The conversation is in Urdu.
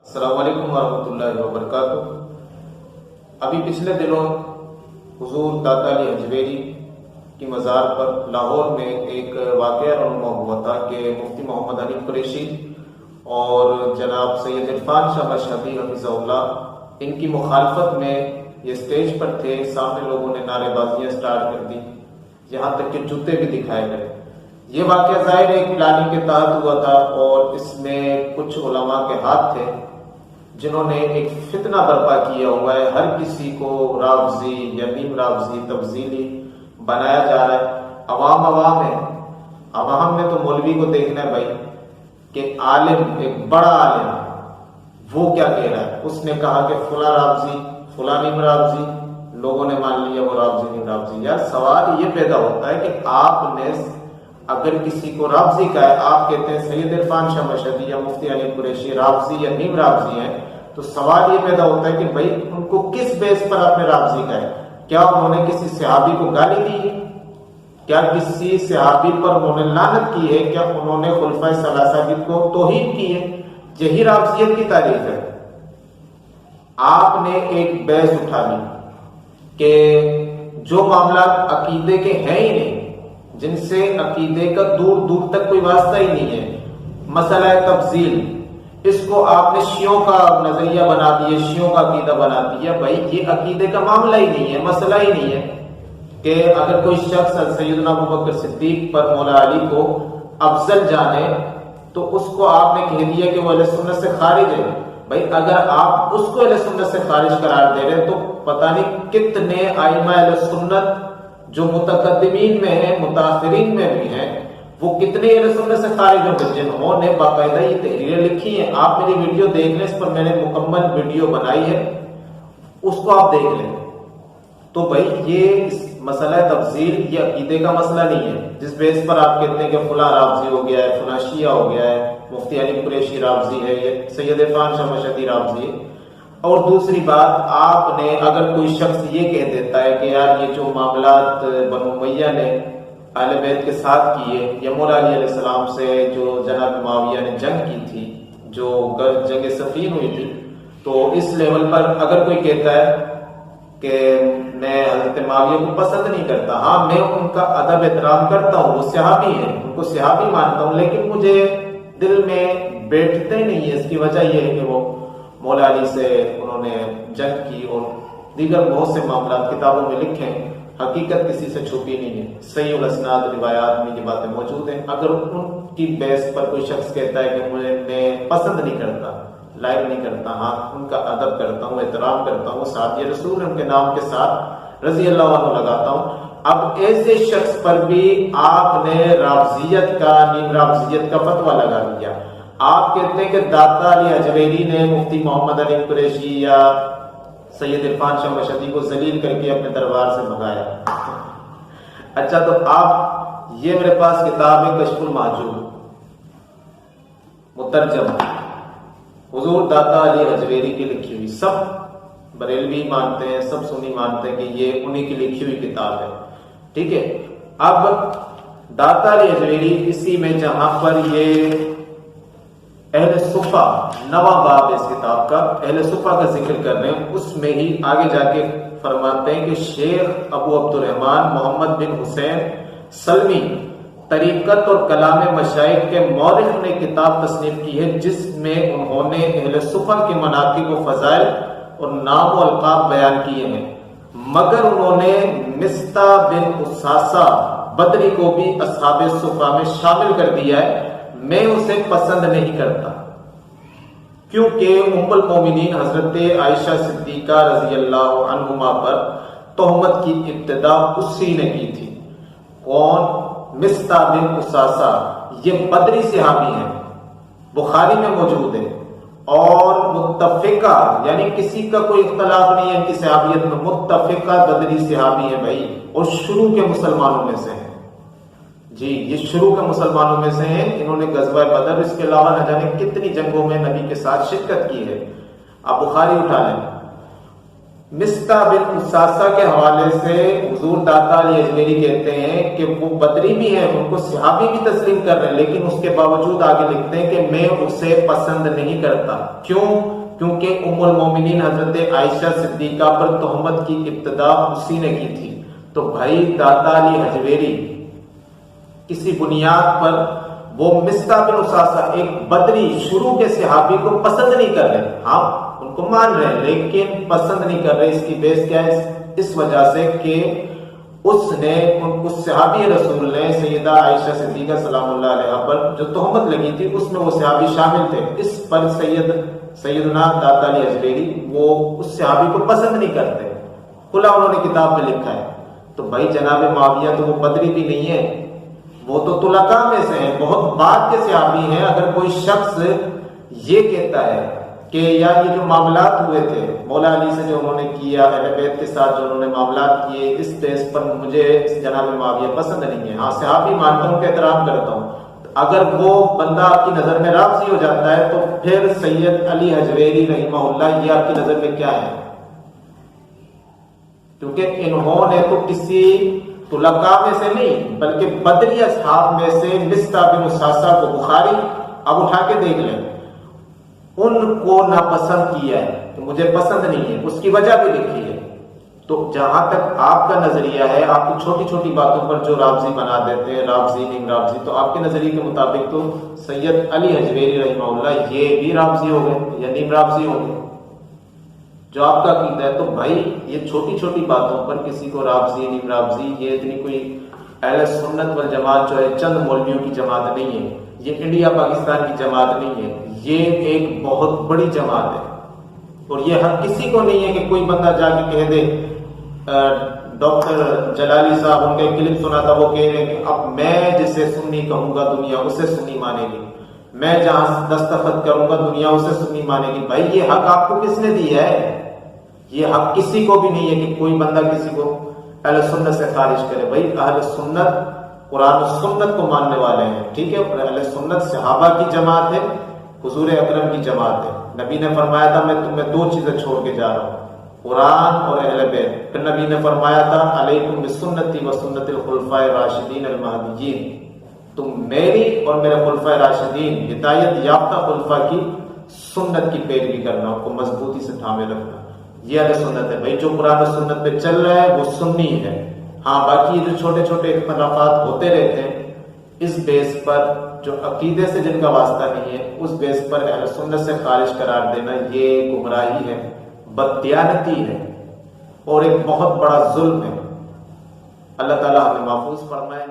السلام علیکم ورحمۃ اللہ وبرکاتہ۔ ابھی پچھلے دنوں حضور داتا علی حجویری کی مزار پر لاہور میں ایک واقعہ رونما ہوا تھا کہ مفتی محمد حنیف قریشی اور جناب سید عرفان شاہ مشہدی حفظہ اللہ ان کی مخالفت میں یہ اسٹیج پر تھے، سامنے لوگوں نے نعرے بازیاں سٹارٹ کر دی، یہاں تک کہ جوتے بھی دکھائے گئے۔ یہ واقعہ ظاہر ایک پلاننگ کے تحت ہوا تھا اور اس میں کچھ علماء کے ہاتھ تھے جنہوں نے ایک فتنہ برپا کیا ہوا ہے، ہر کسی کو رافضی یا نیم رافضی تفضیلی بنایا جا رہا ہے۔ عوام ہے، عوام میں تو مولوی کو دیکھنا ہے بھائی کہ عالم، ایک بڑا عالم وہ کیا کہہ رہا ہے، اس نے کہا کہ فلاں رافضی فلاں نیم رافضی، لوگوں نے مان لیا وہ رافضی نیم رافضی۔ یار سوال یہ پیدا ہوتا ہے کہ آپ نے اگر کسی کو رافضی کا ہے، آپ کہتے ہیں سید عرفان شاہ مشہدی یا مفتی حنیف قریشی رافضی یا نیم رافضی ہیں، تو سوال یہ پیدا ہوتا ہے کہ بھائی ان کو کس بیس پر آپ نے رافضی کا ہے؟ کیا انہوں نے کسی صحابی کو گالی دی ہے؟ کیا کسی صحابی پر انہوں نے لعنت کی ہے؟ کیا انہوں نے خلفائے ثلاثہ کو توہین کی ہے؟ یہی رافضیت کی تعریف ہے۔ آپ نے ایک بحث اٹھا لی کہ جو معاملات عقیدے کے ہیں ہی نہیں، جن سے عقیدے کا دور دور تک کوئی واسطہ ہی نہیں ہے، مسئلہ تفضیل، اس کو آپ نے شیعوں کا نظریہ بنا دیا، شیعوں کا عقیدہ بنا دیا۔ بھائی یہ عقیدے کا معاملہ ہی نہیں ہے، مسئلہ ہی نہیں ہے کہ اگر کوئی شخص سیدنا ابوبکر صدیق پر مولا علی کو افضل جانے تو اس کو آپ نے کہہ دیا کہ وہ اہل سنت سے خارج ہے۔ بھائی اگر آپ اس کو اہل سنت سے خارج قرار دے رہے تو پتہ نہیں کتنے ائمہ اہل سنت جو متقدمین میں ہیں، متاخرین میں بھی ہیں، وہ کتنے اہل سنت سے خارج ہوں گے جنہوں نے باقاعدہ یہ تحریریں لکھی ہیں۔ آپ میری ویڈیو دیکھ لیں، اس پر میں نے مکمل ویڈیو بنائی ہے، اس کو آپ دیکھ لیں۔ تو بھائی یہ مسئلہ تفضیل یہ عقیدے کا مسئلہ نہیں ہے جس بیس پر آپ کہتے ہیں کہ فلاں رافضی ہو گیا ہے، فلاں شیعہ ہو گیا ہے، مفتی حنیف قریشی رافضی ہے، یہ سید عرفان شاہ مشہدی رافضی ہے۔ اور دوسری بات، آپ نے اگر کوئی شخص یہ کہہ دیتا ہے کہ یار یہ جو معاملات بنو امیہ نے اہل بیت کے ساتھ کیے یا مولا علی علیہ السلام سے جو جناب معاویہ نے جنگ کی تھی، جو جنگ صفین ہوئی تھی، تو اس لیول پر اگر کوئی کہتا ہے کہ میں حضرت معاویہ کو پسند نہیں کرتا، ہاں میں ان کا ادب احترام کرتا ہوں، وہ صحابی ہیں، ان کو صحابی مانتا ہوں، لیکن مجھے دل میں بیٹھتے نہیں ہے۔ اس کی وجہ یہ ہے کہ وہ مولا علی سے انہوں نے جنگ کی اور دیگر بہت سے معاملات کتابوں میں لکھے ہیں، حقیقت کسی سے چھپی نہیں ہے، صحیح الاسناد روایات میں یہ باتیں موجود ہیں۔ اگر ان کی بیس پر کوئی شخص کہتا ہے کہ میں پسند نہیں کرتا، لائک نہیں کرتا، ہاں ان کا ادب کرتا ہوں، احترام کرتا ہوں، صحابی رسول ان کے نام کے ساتھ رضی اللہ عنہ لگاتا ہوں، اب ایسے شخص پر بھی آپ نے رافضیت کا، نیم رافضیت کا فتویٰ لگا دیا۔ آپ کہتے ہیں کہ داتا علی حجویری نے مفتی محمد حنیف قریشی یا سید عرفان شاہ مشہدی کو ذلیل کر کے اپنے دربار سے بھگایا۔ اچھا تو آپ یہ میرے پاس کتاب ہے کشف المحجوب مترجم، حضور داتا علی حجویری کی لکھی ہوئی، سب بریلوی مانتے ہیں، سب سنی مانتے ہیں کہ یہ انہی کی لکھی ہوئی کتاب ہے، ٹھیک ہے۔ اب داتا علی حجویری اسی میں جہاں پر یہ اہل صفہ، نواں باب اس کتاب کا اہل صفہ کا ذکر کر رہے ہیں، اس میں ہی آگے جا کے فرماتے ہیں کہ شیخ ابو عبد الرحمن محمد بن حسین سلمی طریقت اور کلام مشائخ کے مورخ نے کتاب تصنیف کی ہے، جس میں انہوں نے اہل صفہ کے مناقب و فضائل اور نام و القاب بیان کیے ہیں، مگر انہوں نے مصطح بن اساسہ بدری کو بھی اصحاب صفہ میں شامل کر دیا ہے۔ میں اسے پسند نہیں کرتا کیونکہ ام المومنین حضرت عائشہ صدیقہ رضی اللہ عنہما پر تہمت کی ابتدا اسی نے کی تھی۔ کون؟ مصطح بن اساسہ، یہ بدری صحابی ہیں، بخاری میں موجود ہے، اور متفقہ یعنی کسی کا کوئی اختلاف نہیں ہے ان کی صحابیت میں، متفقہ بدری صحابی ہیں بھائی، اور شروع کے مسلمانوں میں سے ہیں، جی یہ شروع کے مسلمانوں میں سے ہیں۔ انہوں نے غزوہ بدر، اس کے علاوہ نہ جانے کتنی جنگوں میں نبی کے ساتھ شرکت کی ہے، آپ بخاری اٹھا لیں۔ مصطح بن اساسہ کے حوالے سے حضور داتا علی اجمیری کہتے ہیں کہ وہ بدری بھی ہیں، ان کو صحابی بھی تسلیم کر رہے ہیں، لیکن اس کے باوجود آگے لکھتے ہیں کہ میں اسے پسند نہیں کرتا۔ کیوں؟ کیونکہ ام المومنین حضرت عائشہ صدیقہ پر تہمت کی ابتدا اسی نے کی تھی۔ تو بھائی داتا علی اجمیری کسی بنیاد پر وہ مصطح بن اساسہ ایک بدری شروع کے صحابی کو پسند نہیں کر رہے، ہاں ان کو مان رہے ہیں لیکن پسند نہیں کر رہے۔ اس کی بیس کیا ہے؟ اس وجہ سے کہ اس صحابی رسول نے سیدہ عائشہ صدیقہ سلام اللہ علیہ پر جو تہمت لگی تھی اس میں وہ صحابی شامل تھے۔ اس پر سیدنا داتا علی اجمیری وہ اس صحابی کو پسند نہیں کرتے، کھلا انہوں نے کتاب میں لکھا ہے۔ تو بھائی جناب معاویہ تو وہ بدری بھی نہیں ہے، وہ تو طلقاء میں سے ہیں، بہت بعد کے صحابی ہیں۔ اگر کوئی شخص یہ کہتا ہے کہ یار یہ جو معاملات ہوئے تھے مولا علی سے جو انہوں نے کیا، اہل بیت کے ساتھ جو انہوں نے معاملات کیے، اس بیس پر مجھے جناب معاویہ پسند نہیں ہے، ہاں صحابی مانتا ہوں کہ احترام کرتا ہوں۔ اگر وہ بندہ آپ کی نظر میں رافضی ہو جاتا ہے تو پھر سید علی حجویری رحمہ اللہ یہ آپ کی نظر میں کیا ہے؟ کیونکہ انہوں نے تو کسی طلقاء میں سے نہیں بلکہ بدری اصحاب میں سے مصطح بن اساسہ کو، بخاری اب اٹھا کے دیکھ لیں، ان کو ناپسند کیا ہے کہ مجھے پسند نہیں ہے، اس کی وجہ بھی لکھی ہے۔ تو جہاں تک آپ کا نظریہ ہے، آپ کو چھوٹی چھوٹی باتوں پر جو رافضی بنا دیتے ہیں، رافضی نیم رافضی، تو آپ کے نظریے کے مطابق تو سید علی حجویری رحمہ اللہ یہ بھی رافضی ہو گئے یا نیم رافضی ہو گئے جو آپ کا عقیدہ ہے۔ تو بھائی یہ چھوٹی چھوٹی باتوں پر کسی کو رافضی نیم رافضی، یہ اتنی کوئی اہل سنت والجماعت جو ہے چند مولویوں کی جماعت نہیں ہے، یہ انڈیا پاکستان کی جماعت نہیں ہے، یہ ایک بہت بڑی جماعت ہے۔ اور یہ ہر کسی کو نہیں ہے کہ کوئی بندہ جا کے کہہ دے، ڈاکٹر جلالی صاحب ان کا ایک کلپ سنا تھا، وہ کہہ رہے ہیں کہ اب میں جسے سنی کہوں گا دنیا اسے سنی مانے گی، میں جہاں دستخط کروں گا دنیا اسے سنی مانے گی۔ بھائی یہ حق آپ کو کس نے دیا ہے؟ یہ حق کسی کو بھی نہیں ہے کہ کوئی بندہ کسی کو اہل سنت سے خارج کرے۔ بھائی اہل سنت قرآن و سنت کو ماننے والے ہیں، ٹھیک ہے، اور اہل سنت صحابہ کی جماعت ہے، حضور اکرم کی جماعت ہے۔ نبی نے فرمایا تھا میں تمہیں دو چیزیں چھوڑ کے جا رہا ہوں، قرآن اور اہل بیت۔ پھر نبی نے فرمایا تھا علیکم بسنتی و سنت الخلفاء الراشدین المہدیین، تم میری اور میرے خلفاء راشدین ہدایت یافتہ خلفاء کی سنت کی پیروی کرنا، ان کو مضبوطی سے تھامے رکھنا، یہ اہل سنت ہے۔ بھائی جو قرآن و سنت پہ چل رہا ہے وہ سنی ہے۔ ہاں باقی جو چھوٹے چھوٹے اختلافات ہوتے رہتے ہیں اس بیس پر جو عقیدے سے جن کا واسطہ نہیں ہے اس بیس پر اہل سنت سے خارج قرار دینا یہ گمراہی ہے، بددیانتی ہے اور ایک بہت بڑا ظلم ہے۔ اللہ تعالیٰ ہمیں محفوظ فرمائے۔